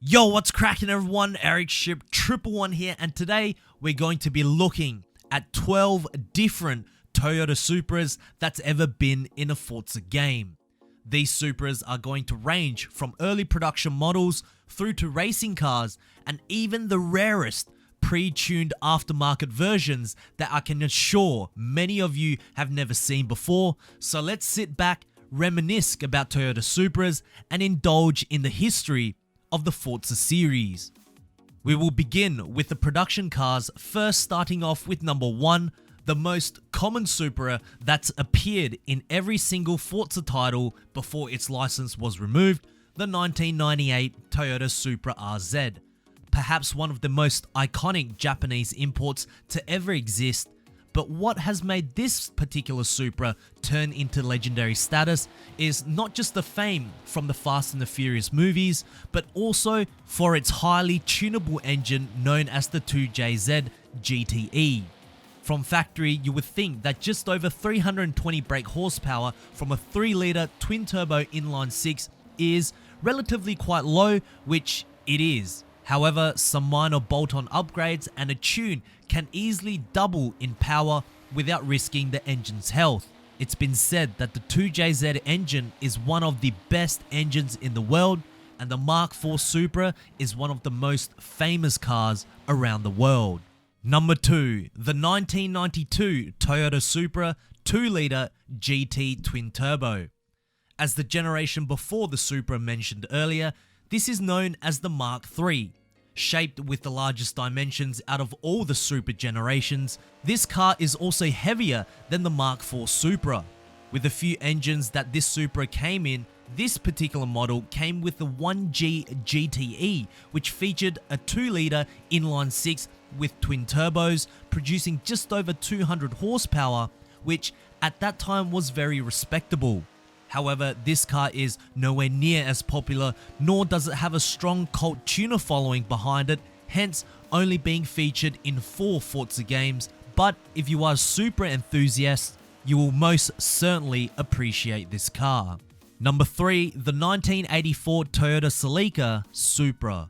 Yo, what's cracking everyone? Ericship 111 here, and today we're going to be looking at 12 different Toyota Supras that's ever been in a Forza game. These Supras are going to range from early production models through to racing cars and even the rarest pre-tuned aftermarket versions that I can assure many of you have never seen before. So let's sit back, reminisce about Toyota Supras and indulge in the history of the Forza series. We will begin with the production cars, first starting off with number 1, the most common Supra that's appeared in every single Forza title before its license was removed, the 1998 Toyota Supra RZ. Perhaps one of the most iconic Japanese imports to ever exist. But what has made this particular Supra turn into legendary status is not just the fame from the Fast and the Furious movies, but also for its highly tunable engine known as the 2JZ GTE. From factory, you would think that just over 320 brake horsepower from a 3-litre twin-turbo inline-6 is relatively quite low, which it is. However, some minor bolt-on upgrades and a tune can easily double in power without risking the engine's health. It's been said that the 2JZ engine is one of the best engines in the world, and the Mark IV Supra is one of the most famous cars around the world. Number 2, the 1992 Toyota Supra 2-litre GT twin turbo. As the generation before the Supra mentioned earlier, this is known as the Mark III. Shaped with the largest dimensions out of all the Supra generations, this car is also heavier than the Mark IV Supra. With the few engines that this Supra came in, this particular model came with the 1G GTE, which featured a 2-litre inline-6 with twin turbos, producing just over 200 horsepower, which at that time was very respectable. However, this car is nowhere near as popular, nor does it have a strong cult tuner following behind it, hence only being featured in 4 Forza games. But if you are a Supra enthusiast, you will most certainly appreciate this car. Number 3, the 1984 Toyota Celica Supra.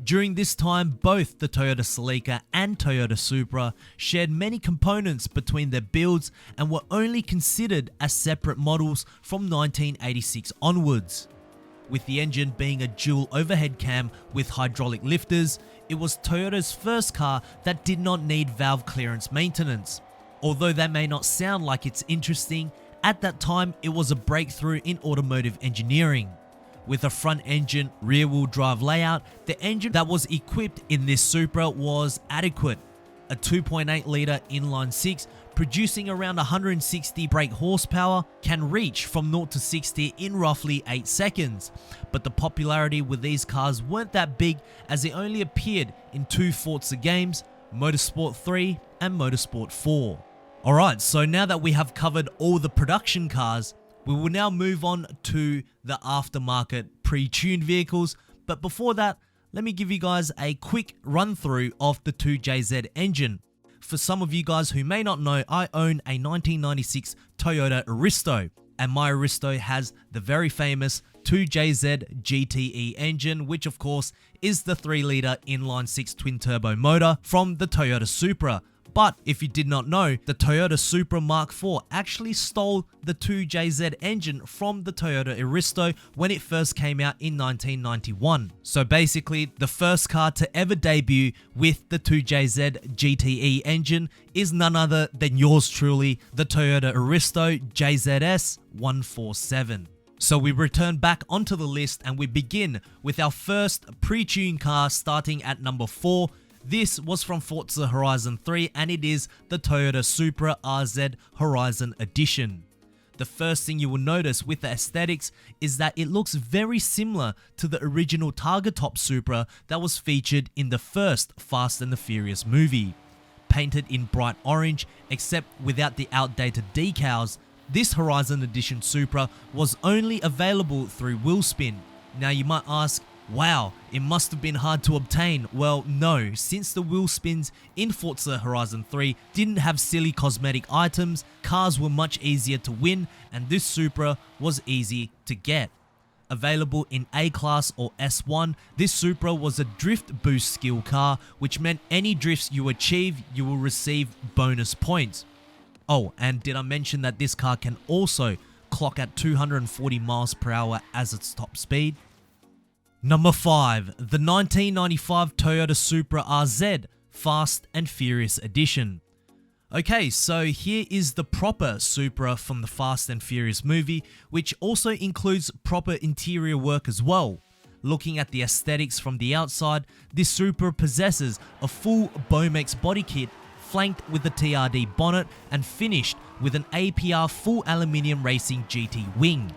During this time, both the Toyota Celica and Toyota Supra shared many components between their builds and were only considered as separate models from 1986 onwards. With the engine being a dual overhead cam with hydraulic lifters, it was Toyota's first car that did not need valve clearance maintenance. Although that may not sound like it's interesting, at that time it was a breakthrough in automotive engineering. With a front engine rear-wheel drive layout, the engine that was equipped in this Supra was adequate. A 2.8-litre inline-6 producing around 160 brake horsepower can reach from 0 to 60 in roughly 8 seconds. But the popularity with these cars weren't that big, as they only appeared in 2 Forza games, Motorsport 3 and Motorsport 4. Alright, so now that we have covered all the production cars, we will now move on to the aftermarket pre-tuned vehicles, but before that, let me give you guys a quick run through of the 2JZ engine. For some of you guys who may not know, I own a 1996 Toyota Aristo, and my Aristo has the very famous 2JZ GTE engine, which of course is the 3-litre inline-6 twin-turbo motor from the Toyota Supra. But if you did not know, the Toyota Supra Mark IV actually stole the 2JZ engine from the Toyota Aristo when it first came out in 1991. So basically, the first car to ever debut with the 2JZ GTE engine is none other than yours truly, the Toyota Aristo JZS 147. So we return back onto the list and we begin with our first pre-tuned car starting at number 4. This was from Forza Horizon 3 and it is the Toyota Supra RZ Horizon Edition. The first thing you will notice with the aesthetics is that it looks very similar to the original Targa Top Supra that was featured in the first Fast and the Furious movie. Painted in bright orange, except without the outdated decals, this Horizon Edition Supra was only available through Wheelspin. Now you might ask, wow, it must have been hard to obtain. Well, no, since the wheel spins in Forza Horizon 3 didn't have silly cosmetic items, cars were much easier to win, and this Supra was easy to get. Available in A-Class or S1, this Supra was a drift boost skill car, which meant any drifts you achieve, you will receive bonus points. Oh, and did I mention that this car can also clock at 240 miles per hour as its top speed? Number 5, the 1995 Toyota Supra RZ Fast and Furious Edition. Okay, so here is the proper Supra from the Fast and Furious movie, which also includes proper interior work as well. Looking at the aesthetics from the outside, this Supra possesses a full Bomex body kit, flanked with a TRD bonnet and finished with an APR full aluminium racing GT wing.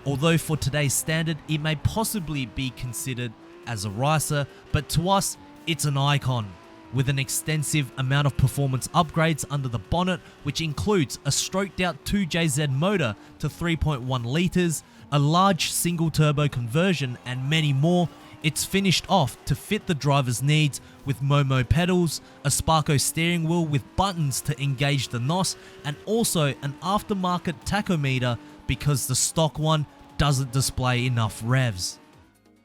Although for today's standard, it may possibly be considered as a ricer, but to us, it's an icon. With an extensive amount of performance upgrades under the bonnet, which includes a stroked out 2JZ motor to 3.1 litres, a large single turbo conversion and many more, it's finished off to fit the driver's needs with Momo pedals, a Sparco steering wheel with buttons to engage the NOS, and also an aftermarket tachometer because the stock one doesn't display enough revs.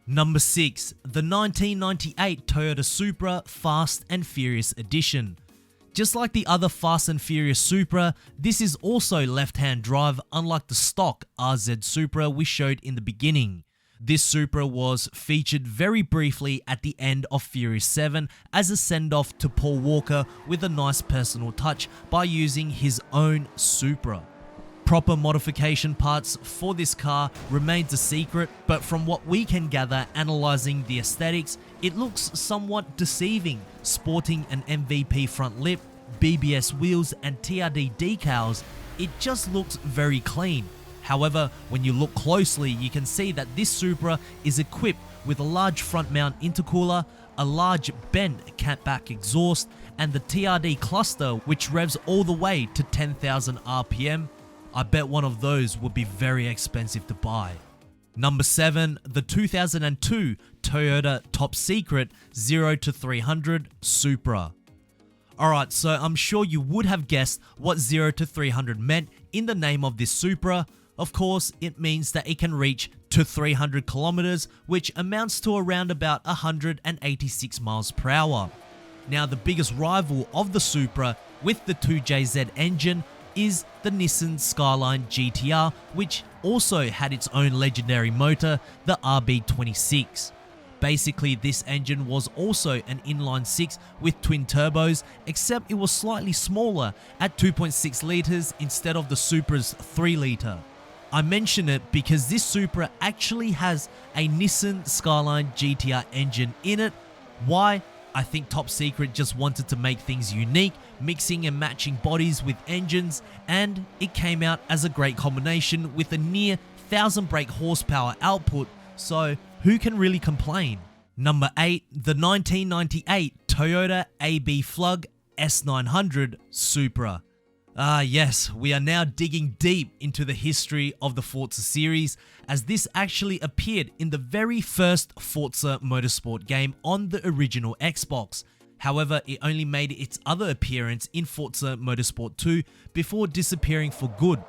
Number 6, the 1998 Toyota Supra Fast and Furious Edition. Just like the other Fast and Furious Supra, this is also left-hand drive, unlike the stock RZ Supra we showed in the beginning. This Supra was featured very briefly at the end of Furious 7 as a send-off to Paul Walker with a nice personal touch by using his own Supra. Proper modification parts for this car remains a secret, but from what we can gather analysing the aesthetics, it looks somewhat deceiving, sporting an MVP front lip, BBS wheels and TRD decals. It just looks very clean. However, when you look closely, you can see that this Supra is equipped with a large front mount intercooler, a large bent catback exhaust, and the TRD cluster, which revs all the way to 10,000 RPM. I bet one of those would be very expensive to buy. Number 7, the 2002 Toyota Top Secret 0 to 300 Supra. Alright, so I'm sure you would have guessed what 0 to 300 meant in the name of this Supra. Of course, it means that it can reach to 300 kilometers, which amounts to around about 186 miles per hour. Now, the biggest rival of the Supra with the 2JZ engine is the Nissan Skyline GTR, which also had its own legendary motor, the RB26. Basically, this engine was also an inline 6 with twin turbos, except it was slightly smaller at 2.6 litres instead of the Supra's 3 litre. I mention it because this Supra actually has a Nissan Skyline GTR engine in it. Why? I think Top Secret just wanted to make things unique, mixing and matching bodies with engines, and it came out as a great combination with a near 1000 brake horsepower output, so who can really complain? Number 8, the 1998 Toyota AB Flug S900 Supra. Yes, we are now digging deep into the history of the Forza series, as this actually appeared in the very first Forza Motorsport game on the original Xbox. However, it only made its other appearance in Forza Motorsport 2 before disappearing for good.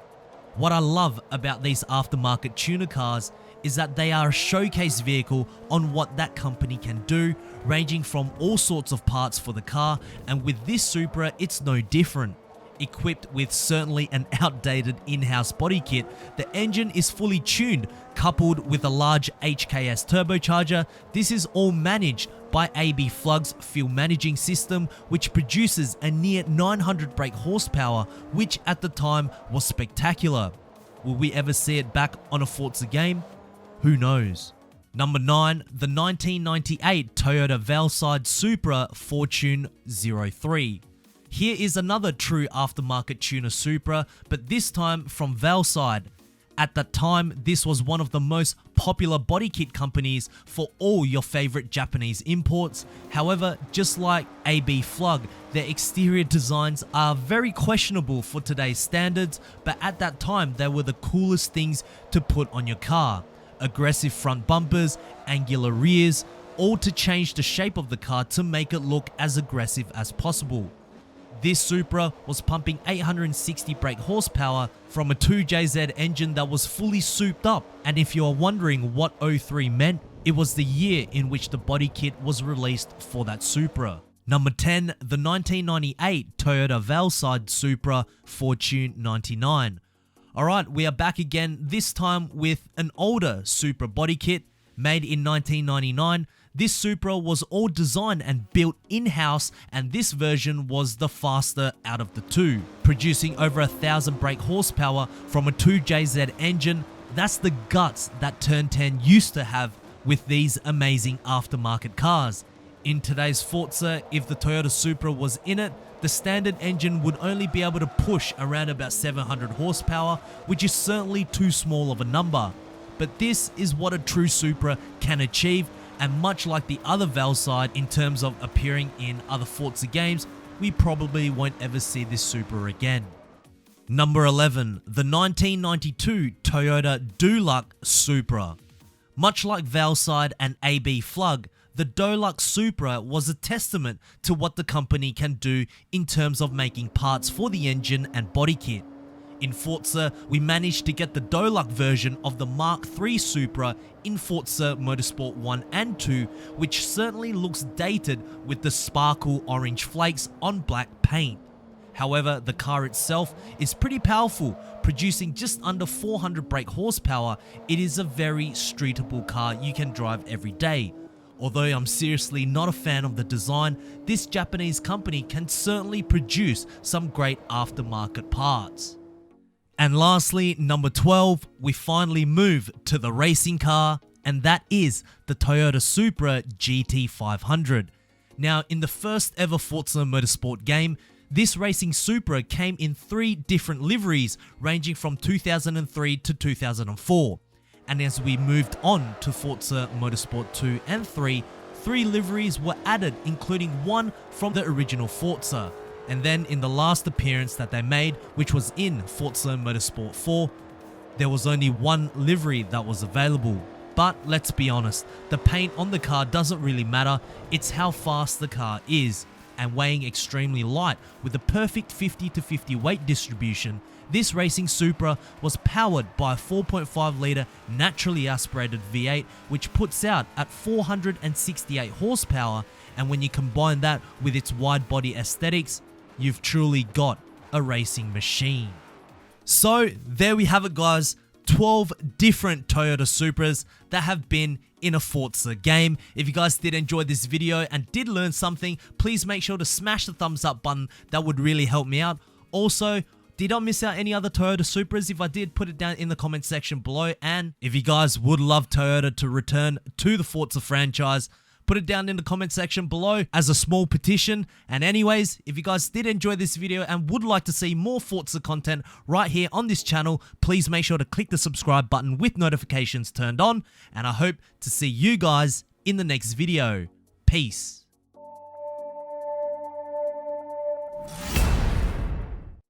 What I love about these aftermarket tuner cars is that they are a showcase vehicle on what that company can do, ranging from all sorts of parts for the car, and with this Supra it's no different. Equipped with certainly an outdated in-house body kit, the engine is fully tuned, coupled with a large HKS turbocharger. This is all managed by AB Flug's fuel managing system, which produces a near 900 brake horsepower, which at the time was spectacular. Will we ever see it back on a Forza game? Who knows? Number 9, the 1998 Toyota Veilside Supra Fortune 03. Here is another true aftermarket tuner Supra, but this time from Veilside. At that time, this was one of the most popular body kit companies for all your favorite Japanese imports. However, just like AB Flug, their exterior designs are very questionable for today's standards, but at that time they were the coolest things to put on your car. Aggressive front bumpers, angular rears, all to change the shape of the car to make it look as aggressive as possible. This Supra was pumping 860 brake horsepower from a 2JZ engine that was fully souped up, and if you are wondering what 03 meant, it was the year in which the body kit was released for that Supra. Number 10, the 1998 Toyota Veilside Supra Fortune 99. Alright, we are back again, this time with an older Supra body kit made in 1999. This Supra was all designed and built in-house, and this version was the faster out of the two, producing over 1,000 brake horsepower from a 2JZ engine. That's the guts that Turn 10 used to have with these amazing aftermarket cars. In today's Forza, if the Toyota Supra was in it, the standard engine would only be able to push around about 700 horsepower, which is certainly too small of a number. But this is what a true Supra can achieve, and much like the other Veilside in terms of appearing in other Forza games, we probably won't ever see this Supra again. Number 11, the 1992 Toyota Dulux Supra. Much like Veilside and AB Flug, the Dulux Supra was a testament to what the company can do in terms of making parts for the engine and body kit. In Forza, we managed to get the Dulux version of the Mark III Supra in Forza Motorsport 1 and 2, which certainly looks dated with the sparkle orange flakes on black paint. However, the car itself is pretty powerful, producing just under 400 brake horsepower. It is a very streetable car you can drive every day. Although I'm seriously not a fan of the design, this Japanese company can certainly produce some great aftermarket parts. And lastly, number 12, we finally move to the racing car, and that is the Toyota Supra GT500. Now, in the first ever Forza Motorsport game, this racing Supra came in 3 different liveries ranging from 2003 to 2004. And as we moved on to Forza Motorsport 2 and 3, 3 liveries were added, including one from the original Forza. And then in the last appearance that they made, which was in Forza Motorsport 4, there was only 1 livery that was available. But let's be honest, the paint on the car doesn't really matter, it's how fast the car is. And weighing extremely light with a perfect 50-50 weight distribution, this racing Supra was powered by a 4.5 litre naturally aspirated V8, which puts out at 468 horsepower, and when you combine that with its wide body aesthetics, you've truly got a racing machine. So there we have it, guys. 12 different Toyota Supras that have been in a Forza game. If you guys did enjoy this video and did learn something, please make sure to smash the thumbs up button. That would really help me out. Also, did I miss out any other Toyota Supras? If I did, put it down in the comment section below. And if you guys would love Toyota to return to the Forza franchise, put it down in the comment section below as a small petition. And anyways, if you guys did enjoy this video and would like to see more Forza content right here on this channel, please make sure to click the subscribe button with notifications turned on. And I hope to see you guys in the next video. Peace.